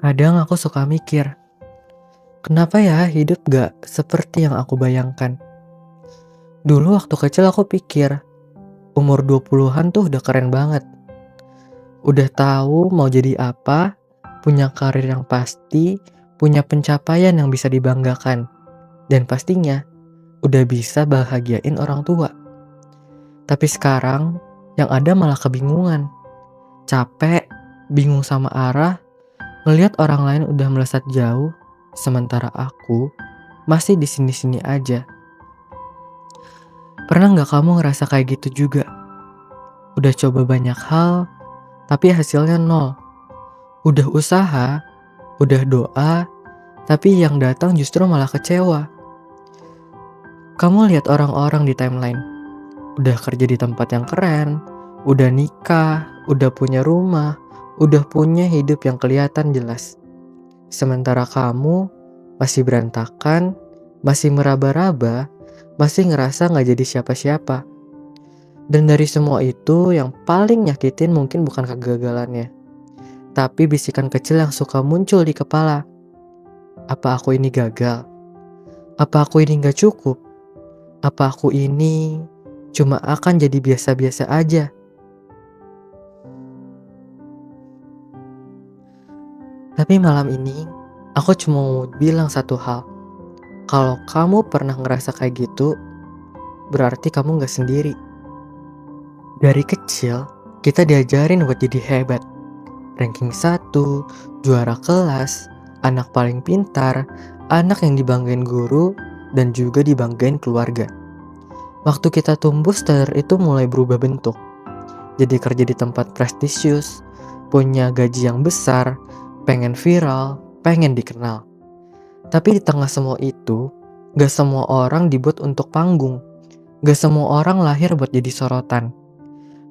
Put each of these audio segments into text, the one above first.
Kadang aku suka mikir, kenapa ya hidup gak seperti yang aku bayangkan? Dulu waktu kecil aku pikir, umur 20-an tuh udah keren banget. Udah tahu mau jadi apa, punya karir yang pasti, punya pencapaian yang bisa dibanggakan. Dan pastinya, udah bisa bahagiain orang tua. Tapi sekarang, yang ada malah kebingungan. Capek, bingung sama arah, ngelihat orang lain udah melesat jauh, sementara aku masih di sini-sini aja. Pernah nggak kamu ngerasa kayak gitu juga? Udah coba banyak hal, tapi hasilnya nol. Udah usaha, udah doa, tapi yang datang justru malah kecewa. Kamu lihat orang-orang di timeline, udah kerja di tempat yang keren, udah nikah, udah punya rumah, udah punya hidup yang kelihatan jelas. Sementara kamu masih berantakan, masih meraba-raba, masih ngerasa gak jadi siapa-siapa. Dan dari semua itu yang paling nyakitin mungkin bukan kegagalannya, tapi bisikan kecil yang suka muncul di kepala. Apa aku ini gagal? Apa aku ini gak cukup? Apa aku ini cuma akan jadi biasa-biasa aja? Tapi malam ini, aku cuma mau bilang satu hal. Kalau kamu pernah ngerasa kayak gitu, berarti kamu gak sendiri. Dari kecil, kita diajarin buat jadi hebat. Ranking 1, juara kelas, anak paling pintar, anak yang dibanggain guru, dan juga dibanggain keluarga. Waktu kita tumbuh, standar itu mulai berubah bentuk. Jadi kerja di tempat prestisius, punya gaji yang besar, pengen viral, pengen dikenal. Tapi di tengah semua itu, gak semua orang dibuat untuk panggung. Gak semua orang lahir buat jadi sorotan.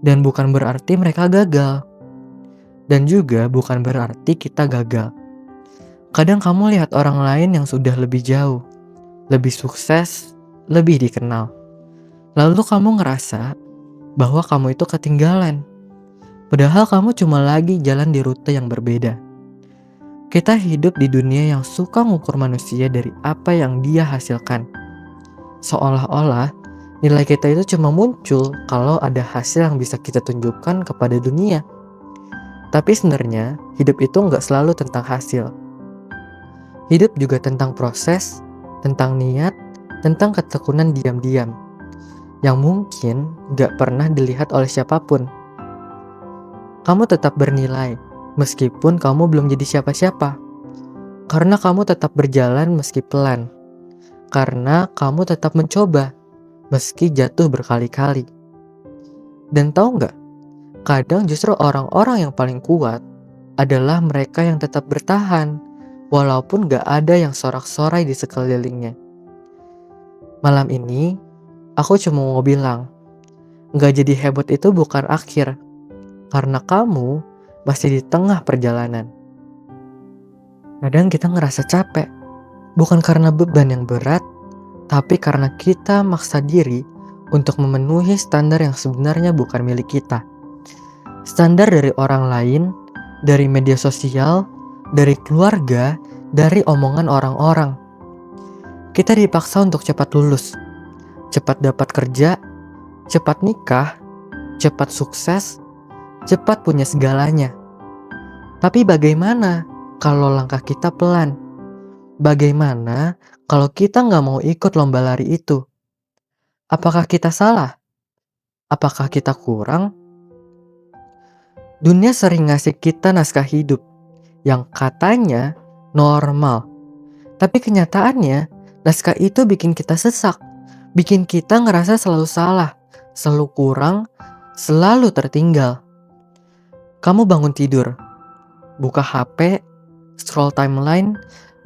Dan bukan berarti mereka gagal. Dan juga bukan berarti kita gagal. Kadang kamu lihat orang lain yang sudah lebih jauh, lebih sukses, lebih dikenal. Lalu kamu ngerasa bahwa kamu itu ketinggalan. Padahal kamu cuma lagi jalan di rute yang berbeda. Kita hidup di dunia yang suka ngukur manusia dari apa yang dia hasilkan. Seolah-olah nilai kita itu cuma muncul kalau ada hasil yang bisa kita tunjukkan kepada dunia. Tapi sebenarnya hidup itu nggak selalu tentang hasil. Hidup juga tentang proses, tentang niat, tentang ketekunan diam-diam yang mungkin nggak pernah dilihat oleh siapapun. Kamu tetap bernilai meskipun kamu belum jadi siapa-siapa. Karena kamu tetap berjalan meski pelan. Karena kamu tetap mencoba meski jatuh berkali-kali. Dan tahu nggak? Kadang justru orang-orang yang paling kuat adalah mereka yang tetap bertahan, walaupun gak ada yang sorak-sorai di sekelilingnya. Malam ini, aku cuma mau bilang, gak jadi hebat itu bukan akhir, karena kamu masih di tengah perjalanan. Kadang kita ngerasa capek, bukan karena beban yang berat, tapi karena kita maksa diri untuk memenuhi standar yang sebenarnya bukan milik kita. Standar dari orang lain, dari media sosial, dari keluarga, dari omongan orang-orang. Kita dipaksa untuk cepat lulus, cepat dapat kerja, cepat nikah, cepat sukses, cepat punya segalanya. Tapi bagaimana kalau langkah kita pelan? Bagaimana kalau kita gak mau ikut lomba lari itu? Apakah kita salah? Apakah kita kurang? Dunia sering ngasih kita naskah hidup yang katanya normal. Tapi kenyataannya, naskah itu bikin kita sesak. Bikin kita ngerasa selalu salah, selalu kurang, selalu tertinggal. Kamu bangun tidur, buka HP, scroll timeline,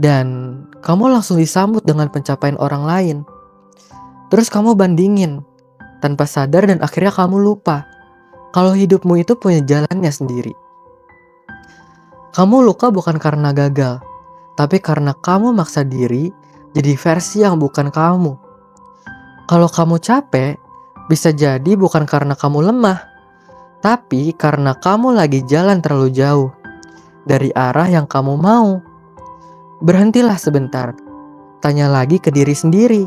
dan kamu langsung disambut dengan pencapaian orang lain. Terus kamu bandingin, tanpa sadar dan akhirnya kamu lupa kalau hidupmu itu punya jalannya sendiri. Kamu luka bukan karena gagal, tapi karena kamu maksa diri jadi versi yang bukan kamu. Kalau kamu capek, bisa jadi bukan karena kamu lemah, tapi karena kamu lagi jalan terlalu jauh. dari arah yang kamu mau. Berhentilah sebentar, tanya lagi ke diri sendiri.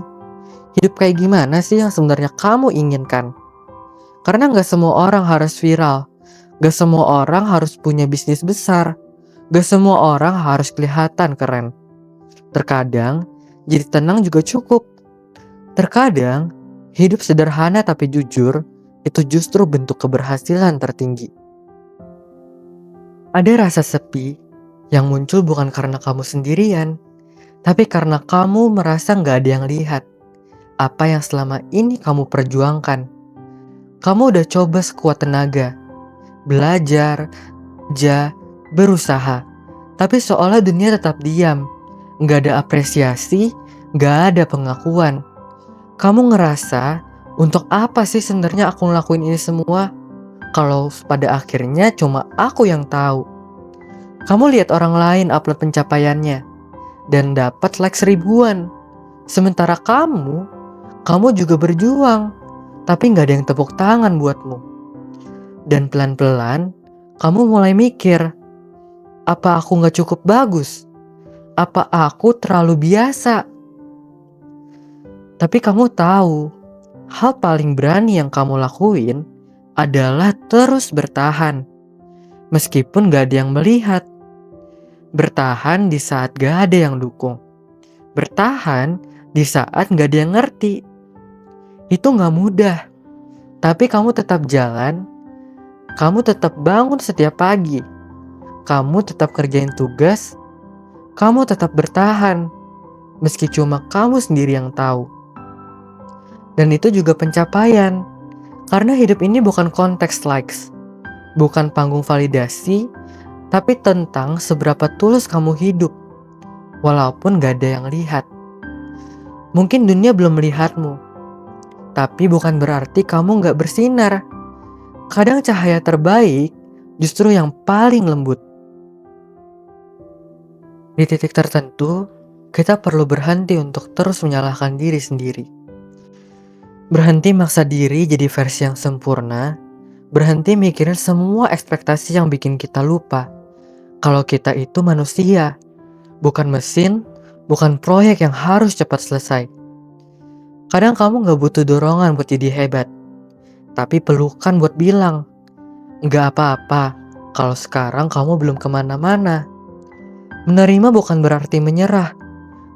Hidup kayak gimana sih yang sebenarnya kamu inginkan? Karena gak semua orang harus viral, gak semua orang harus punya bisnis besar, gak semua orang harus kelihatan keren. Terkadang, jadi tenang juga cukup. Terkadang, hidup sederhana tapi jujur, itu justru bentuk keberhasilan tertinggi. Ada rasa sepi yang muncul bukan karena kamu sendirian, tapi karena kamu merasa gak ada yang lihat apa yang selama ini kamu perjuangkan. Kamu udah coba sekuat tenaga, belajar, berusaha, tapi seolah dunia tetap diam. Gak ada apresiasi, gak ada pengakuan. Kamu ngerasa, untuk apa sih sebenarnya aku ngelakuin ini semua? Kalau pada akhirnya cuma aku yang tahu. Kamu lihat orang lain upload pencapaiannya dan dapat likes ribuan. Sementara kamu juga berjuang, tapi gak ada yang tepuk tangan buatmu. Dan pelan-pelan, kamu mulai mikir, apa aku gak cukup bagus? Apa aku terlalu biasa? Tapi kamu tahu, hal paling berani yang kamu lakuin adalah terus bertahan. Meskipun gak ada yang melihat. Bertahan di saat gak ada yang dukung. Bertahan di saat gak ada yang ngerti. Itu gak mudah. Tapi kamu tetap jalan. Kamu tetap bangun setiap pagi. Kamu tetap kerjain tugas. Kamu tetap bertahan. Meski cuma kamu sendiri yang tahu. Dan itu juga pencapaian. Karena hidup ini bukan konteks likes. Bukan panggung validasi. Tapi tentang seberapa tulus kamu hidup. Walaupun gak ada yang lihat. Mungkin dunia belum melihatmu. Tapi bukan berarti kamu gak bersinar. Kadang cahaya terbaik justru yang paling lembut. Di titik tertentu, kita perlu berhenti untuk terus menyalahkan diri sendiri. Berhenti maksa diri jadi versi yang sempurna. Berhenti mikirin semua ekspektasi yang bikin kita lupa kalau kita itu manusia, bukan mesin, bukan proyek yang harus cepat selesai. Kadang kamu gak butuh dorongan buat jadi hebat, tapi pelukan buat bilang, gak apa-apa kalau sekarang kamu belum kemana-mana. Menerima bukan berarti menyerah,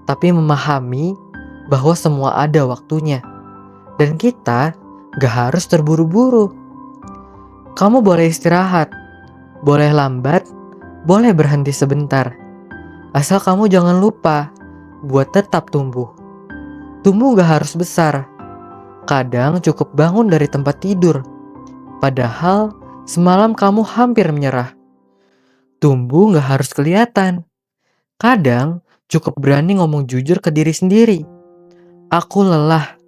tapi memahami bahwa semua ada waktunya. Dan kita gak harus terburu-buru. Kamu boleh istirahat, boleh lambat, boleh berhenti sebentar. Asal kamu jangan lupa buat tetap tumbuh. Tumbuh gak harus besar. Kadang cukup bangun dari tempat tidur. Padahal semalam kamu hampir menyerah. Tumbuh gak harus kelihatan. Kadang cukup berani ngomong jujur ke diri sendiri. Aku lelah.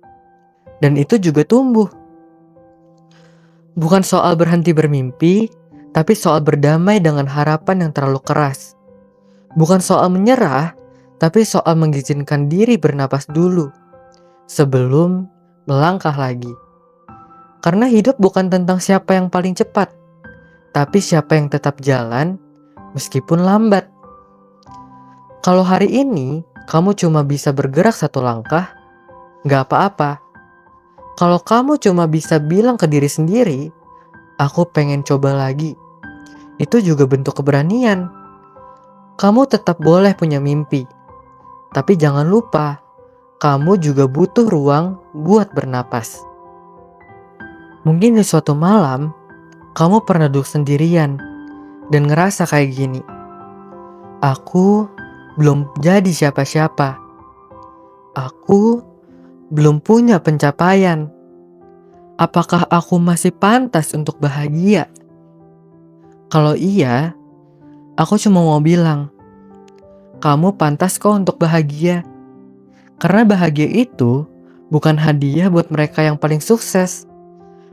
Dan itu juga tumbuh. Bukan soal berhenti bermimpi, tapi soal berdamai dengan harapan yang terlalu keras. Bukan soal menyerah, tapi soal mengizinkan diri bernapas dulu sebelum melangkah lagi. Karena hidup bukan tentang siapa yang paling cepat, tapi siapa yang tetap jalan meskipun lambat. Kalau hari ini kamu cuma bisa bergerak satu langkah, gak apa-apa. Kalau kamu cuma bisa bilang ke diri sendiri, aku pengen coba lagi, itu juga bentuk keberanian. Kamu tetap boleh punya mimpi, tapi jangan lupa, kamu juga butuh ruang buat bernapas. Mungkin di suatu malam, kamu pernah duduk sendirian dan ngerasa kayak gini. Aku belum jadi siapa-siapa. Aku belum punya pencapaian. Apakah aku masih pantas untuk bahagia? Kalau iya, aku cuma mau bilang, kamu pantas kok untuk bahagia. Karena bahagia itu bukan hadiah buat mereka yang paling sukses.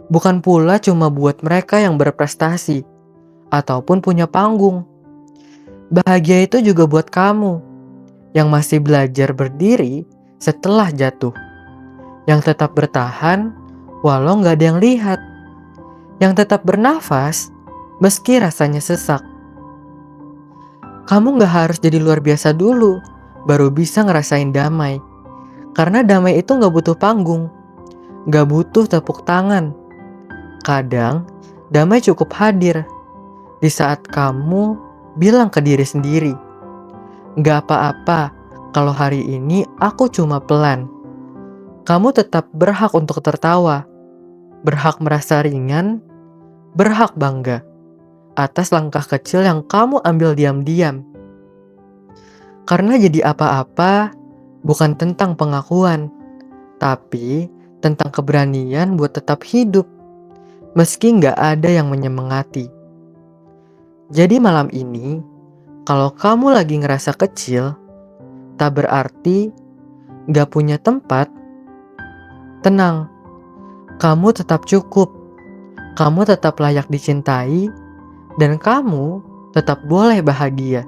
Bukan pula cuma buat mereka yang berprestasi ataupun punya panggung. Bahagia itu juga buat kamu yang masih belajar berdiri setelah jatuh. Yang tetap bertahan walau gak ada yang lihat. Yang tetap bernafas meski rasanya sesak. Kamu gak harus jadi luar biasa dulu, baru bisa ngerasain damai. Karena damai itu gak butuh panggung, gak butuh tepuk tangan. Kadang, damai cukup hadir di saat kamu bilang ke diri sendiri, gak apa-apa kalau hari ini aku cuma pelan. Kamu tetap berhak untuk tertawa, berhak merasa ringan, berhak bangga atas langkah kecil yang kamu ambil diam-diam. Karena jadi apa-apa bukan tentang pengakuan, tapi tentang keberanian buat tetap hidup, meski nggak ada yang menyemangati. Jadi malam ini, kalau kamu lagi ngerasa kecil, tak berarti nggak punya tempat. Tenang, kamu tetap cukup, kamu tetap layak dicintai, dan kamu tetap boleh bahagia.